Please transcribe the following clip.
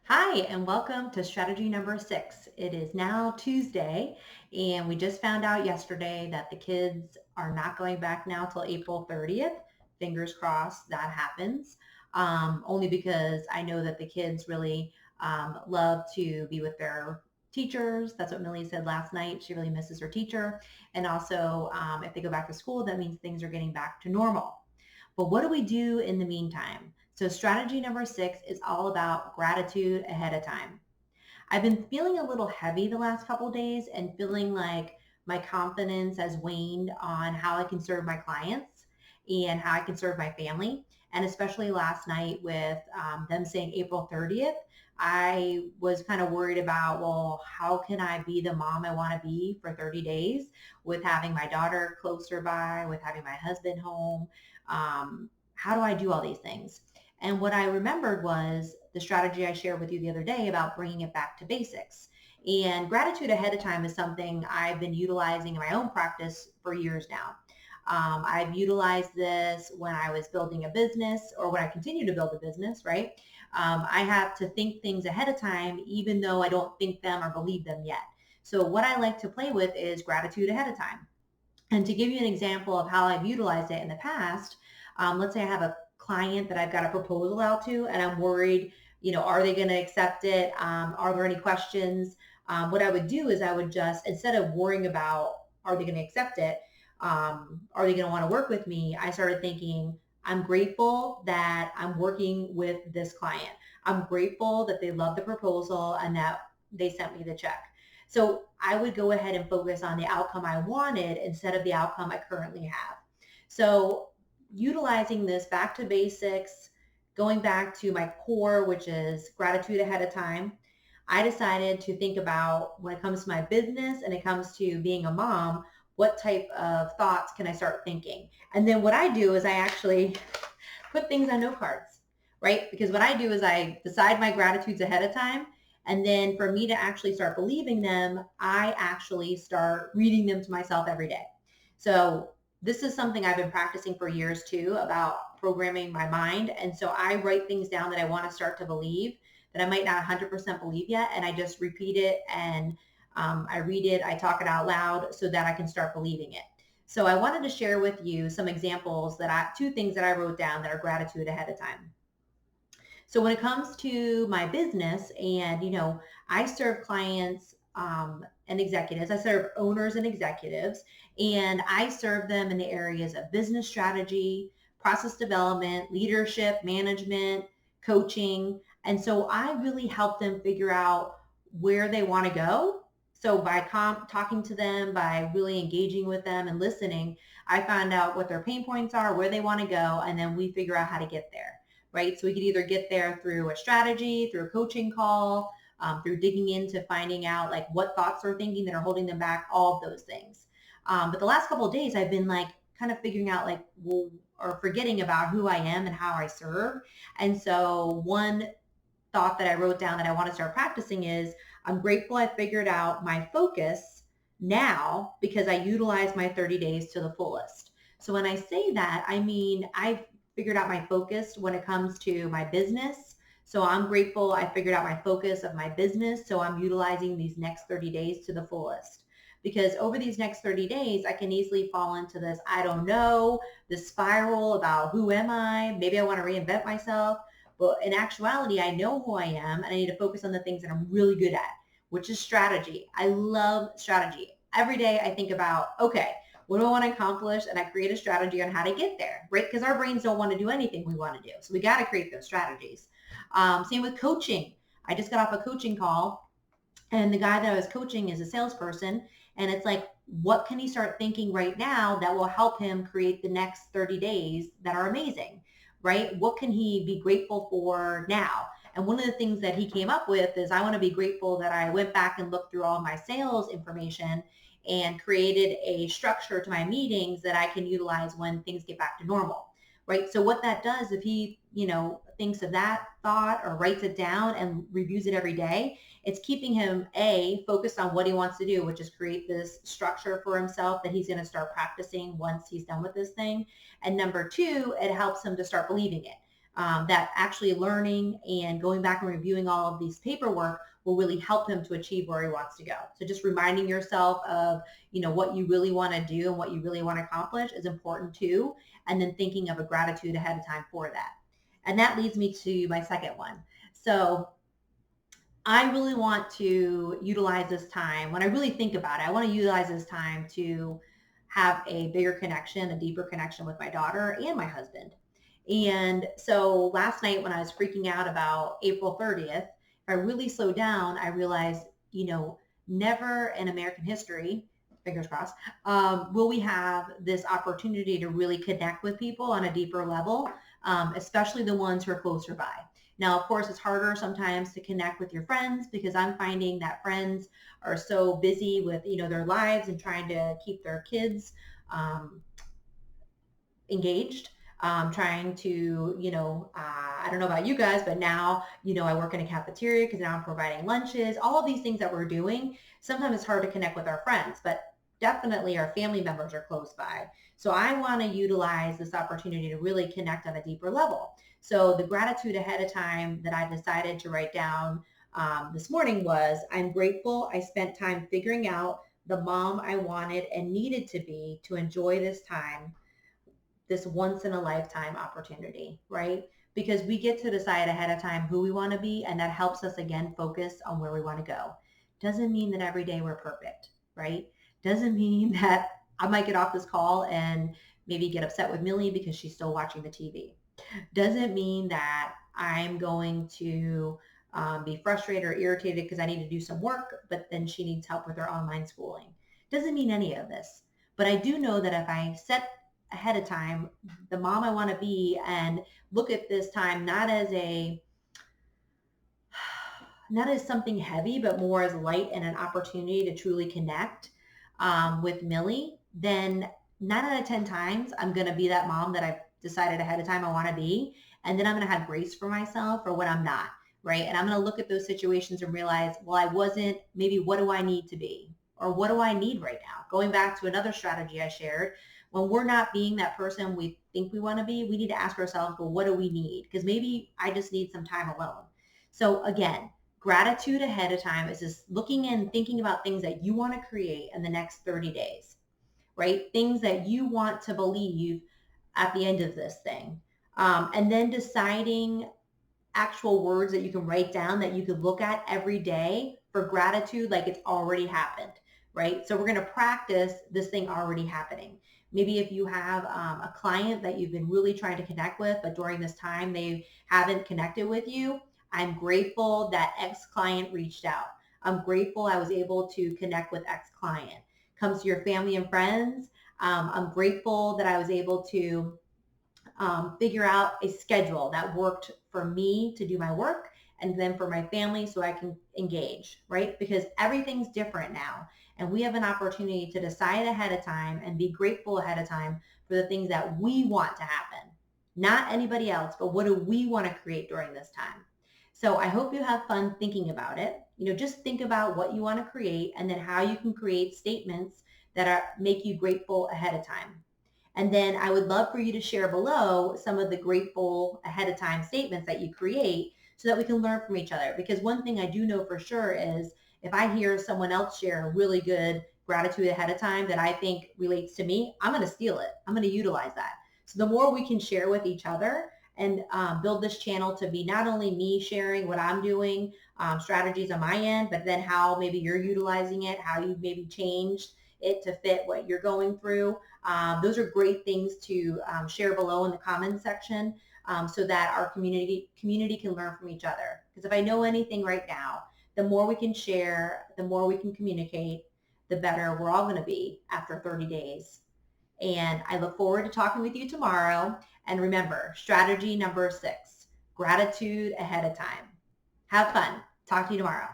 Hi, and welcome to strategy number 6. It is now Tuesday, and we just found out yesterday that the kids are not going back now till April 30th. Fingers crossed that happens. Only because I know that the kids really love to be with their teachers. That's what Millie said last night. She really misses her teacher. And also, if they go back to school, that means things are getting back to normal. But what do we do in the meantime? So strategy number 6 is all about gratitude ahead of time. I've been feeling a little heavy the last couple of days and feeling like my confidence has waned on how I can serve my clients and how I can serve my family. And especially last night with them saying April 30th, I was kind of worried about, well, how can I be the mom I want to be for 30 days with having my daughter closer by, with having my husband home? How do I do all these things? And what I remembered was the strategy I shared with you the other day about bringing it back to basics. And gratitude ahead of time is something I've been utilizing in my own practice for years now. I've utilized this when I was building a business or when I continue to build a business, right? I have to think things ahead of time, even though I don't think them or believe them yet. So what I like to play with is gratitude ahead of time. And to give you an example of how I've utilized it in the past, let's say I have a client that I've got a proposal out to and I'm worried, are they going to accept it? Are there any questions? What I would do is I would just, instead of worrying about, are they going to accept it? Are they going to want to work with me? I started thinking, I'm grateful that I'm working with this client. I'm grateful that they love the proposal and that they sent me the check. So I would go ahead and focus on the outcome I wanted instead of the outcome I currently have. So utilizing this back to basics, going back to my core, which is gratitude ahead of time, I decided to think about when it comes to my business and it comes to being a mom, what type of thoughts can I start thinking? And then what I do is I actually put things on note cards, right? Because what I do is I decide my gratitudes ahead of time. And then for me to actually start believing them, I actually start reading them to myself every day. So this is something I've been practicing for years too, about programming my mind. And so I write things down that I want to start to believe that I might not 100% believe yet. And I just repeat it and I read it, I talk it out loud so that I can start believing it. So I wanted to share with you some examples two things that I wrote down that are gratitude ahead of time. So when it comes to my business and, I serve clients and executives, I serve owners and executives, and I serve them in the areas of business strategy, process development, leadership, management, coaching. And so I really help them figure out where they want to go. So by talking to them, by really engaging with them and listening, I find out what their pain points are, where they want to go, and then we figure out how to get there, right? So we could either get there through a strategy, through a coaching call, through digging into finding out like what thoughts they're thinking that are holding them back, all of those things. But the last couple of days, I've been like kind of figuring out like, well, or forgetting about who I am and how I serve. And so one thought that I wrote down that I want to start practicing is I'm grateful I figured out my focus now because I utilize my 30 days to the fullest. So when I say that, I mean, I've figured out my focus when it comes to my business. So I'm grateful I figured out my focus of my business. So I'm utilizing these next 30 days to the fullest. Because over these next 30 days, I can easily fall into this, I don't know, this spiral about who am I? Maybe I want to reinvent myself. But in actuality, I know who I am and I need to focus on the things that I'm really good at, which is strategy. I love strategy. Every day I think about, okay, what do I want to accomplish? And I create a strategy on how to get there, right? Because our brains don't want to do anything we want to do. So we got to create those strategies. Same with coaching. I just got off a coaching call and the guy that I was coaching is a salesperson. And it's like, what can he start thinking right now that will help him create the next 30 days that are amazing, right? What can he be grateful for now? And one of the things that he came up with is I want to be grateful that I went back and looked through all my sales information and created a structure to my meetings that I can utilize when things get back to normal, right? So what that does, if he, thinks of that thought or writes it down and reviews it every day, it's keeping him focused on what he wants to do, which is create this structure for himself that he's going to start practicing once he's done with this thing. And number two, it helps him to start believing it. that actually learning and going back and reviewing all of these paperwork will really help him to achieve where he wants to go. So just reminding yourself of, what you really want to do and what you really want to accomplish is important too. And then thinking of a gratitude ahead of time for that. And that leads me to my second one. So I really want to utilize this time. When I really think about it, I want to utilize this time to have a bigger connection, a deeper connection with my daughter and my husband. And so last night when I was freaking out about April 30th, if I really slowed down, I realized, never in American history, fingers crossed, will we have this opportunity to really connect with people on a deeper level, especially the ones who are closer by. Now, of course, it's harder sometimes to connect with your friends because I'm finding that friends are so busy with, their lives and trying to keep their kids engaged, trying to, I don't know about you guys, but now, I work in a cafeteria because now I'm providing lunches, all of these things that we're doing. Sometimes it's hard to connect with our friends, but definitely our family members are close by. So I want to utilize this opportunity to really connect on a deeper level. So the gratitude ahead of time that I decided to write down this morning was, I'm grateful I spent time figuring out the mom I wanted and needed to be to enjoy this time, this once in a lifetime opportunity, right? Because we get to decide ahead of time who we want to be, and that helps us again focus on where we want to go. Doesn't mean that every day we're perfect, right? Doesn't mean that I might get off this call and maybe get upset with Millie because she's still watching the TV. Doesn't mean that I'm going to be frustrated or irritated because I need to do some work, but then she needs help with her online schooling. Doesn't mean any of this. But I do know that if I set ahead of time the mom I want to be and look at this time not as something heavy, but more as light and an opportunity to truly connect with Millie, then 9 out of 10 times I'm going to be that mom that I've decided ahead of time I want to be. And then I'm going to have grace for myself for when I'm not, right? And I'm going to look at those situations and realize, well, I wasn't, maybe what do I need to be? Or what do I need right now? Going back to another strategy I shared, when we're not being that person we think we want to be, we need to ask ourselves, well, what do we need? Because maybe I just need some time alone. So again, gratitude ahead of time is just looking and thinking about things that you want to create in the next 30 days, right? Things that you want to believe at the end of this thing. And then deciding actual words that you can write down that you could look at every day for gratitude like it's already happened, right? So we're going to practice this thing already happening. Maybe if you have a client that you've been really trying to connect with, but during this time they haven't connected with you, I'm grateful that X client reached out. I'm grateful I was able to connect with X client. Comes to your family and friends. I'm grateful that I was able to figure out a schedule that worked for me to do my work and then for my family so I can engage, right? Because everything's different now. And we have an opportunity to decide ahead of time and be grateful ahead of time for the things that we want to happen. Not anybody else, but what do we want to create during this time? So I hope you have fun thinking about it. Just think about what you want to create and then how you can create statements that make you grateful ahead of time. And then I would love for you to share below some of the grateful ahead of time statements that you create so that we can learn from each other. Because one thing I do know for sure is if I hear someone else share a really good gratitude ahead of time that I think relates to me, I'm going to steal it. I'm going to utilize that. So the more we can share with each other and build this channel to be not only me sharing what I'm doing, strategies on my end, but then how maybe you're utilizing it, how you maybe changed it to fit what you're going through. Those are great things to share below in the comments section so that our community can learn from each other. Because if I know anything right now, the more we can share, the more we can communicate, the better we're all going to be after 30 days. And I look forward to talking with you tomorrow. And remember, strategy number 6, gratitude ahead of time. Have fun. Talk to you tomorrow.